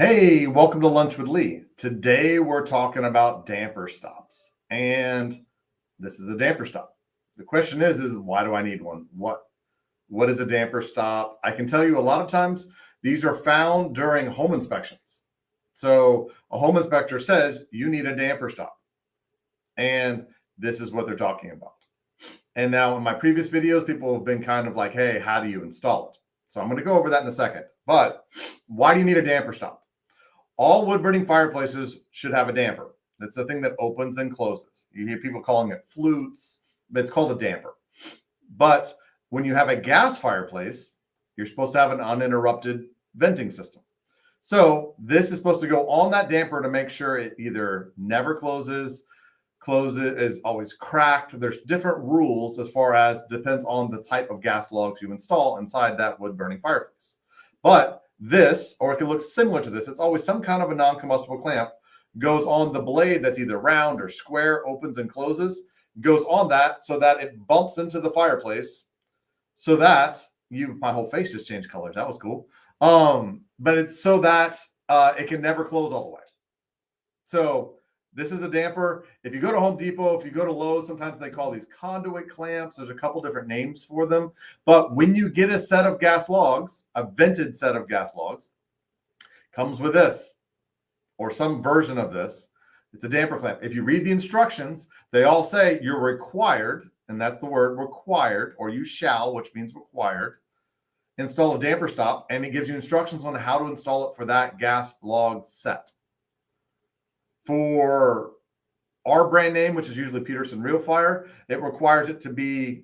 Hey, welcome to Lunch with Lee. Today we're talking about damper stops, and this is a damper stop. The question is why do I need one? What is a damper stop? I can tell you a lot of times these are found during home inspections. So a home inspector says you need a damper stop, and this is what they're talking about. And now in my previous videos, people have been kind of like, hey, how do you install it? So I'm going to go over that in a second. But why do you need a damper stop? All wood burning fireplaces should have a damper. That's the thing that opens and closes. You hear people calling it flutes, but it's called a damper. But when you have a gas fireplace, you're supposed to have an uninterrupted venting system. So this is supposed to go on that damper to make sure it either never closes, is always cracked. There's different rules as far as depends on the type of gas logs you install inside that wood burning fireplace. But this, or it can look similar to this, it's always some kind of a non-combustible clamp, goes on the blade that's either round or square, opens and closes, goes on that so that it bumps into the fireplace so that my whole face just changed colors. That was cool. But it's so that it can never close all the way. So this is a damper. If you go to Home Depot, if you go to Lowe's, sometimes they call these conduit clamps. There's a couple different names for them. But when you get a set of gas logs, a vented set of gas logs, comes with this or some version of this. It's a damper clamp. If you read the instructions, they all say you're required, and that's the word required, or you shall, which means required, install a damper stop, and it gives you instructions on how to install it for that gas log set. For our brand name, which is usually Peterson Real Fire, it requires it to be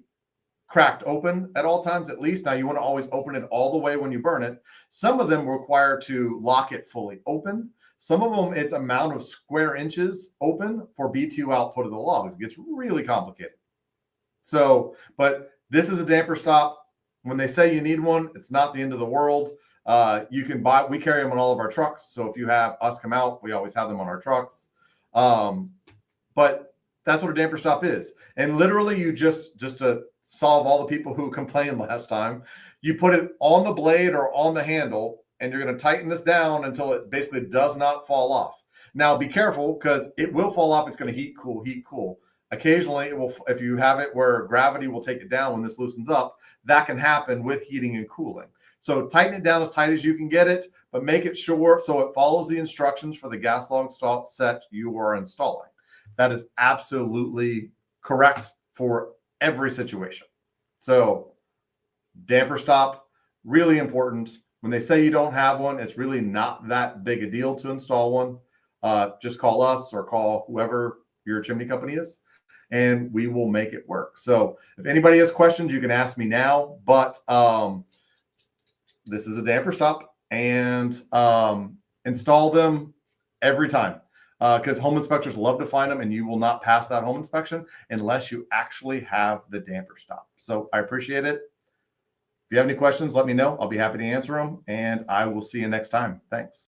cracked open at all times, at least. Now, you want to always open it all the way when you burn it. Some of them require to lock it fully open. Some of them, it's amount of square inches open for BTU output of the logs. It gets really complicated. So, but this is a damper stop. When they say you need one, it's not the end of the world. You can buy, we carry them on all of our trucks. So if you have us come out, we always have them on our trucks. But that's what a damper stop is. And literally you just to solve all the people who complained last time, you put it on the blade or on the handle, and you're going to tighten this down until it basically does not fall off. Now be careful because it will fall off. It's going to heat, cool. Occasionally it will, if you have it where gravity will take it down when this loosens up, that can happen with heating and cooling. So tighten it down as tight as you can get it, but make it short so it follows the instructions for the gas log set you are installing. That is absolutely correct for every situation. So damper stop, really important. When they say you don't have one, it's really not that big a deal to install one. Just call us or call whoever your chimney company is, and we will make it work. So if anybody has questions, you can ask me now, but this is a damper stop, and install them every time because home inspectors love to find them, and you will not pass that home inspection unless you actually have the damper stop. So I appreciate it. If you have any questions, let me know. I'll be happy to answer them, and I will see you next time. Thanks.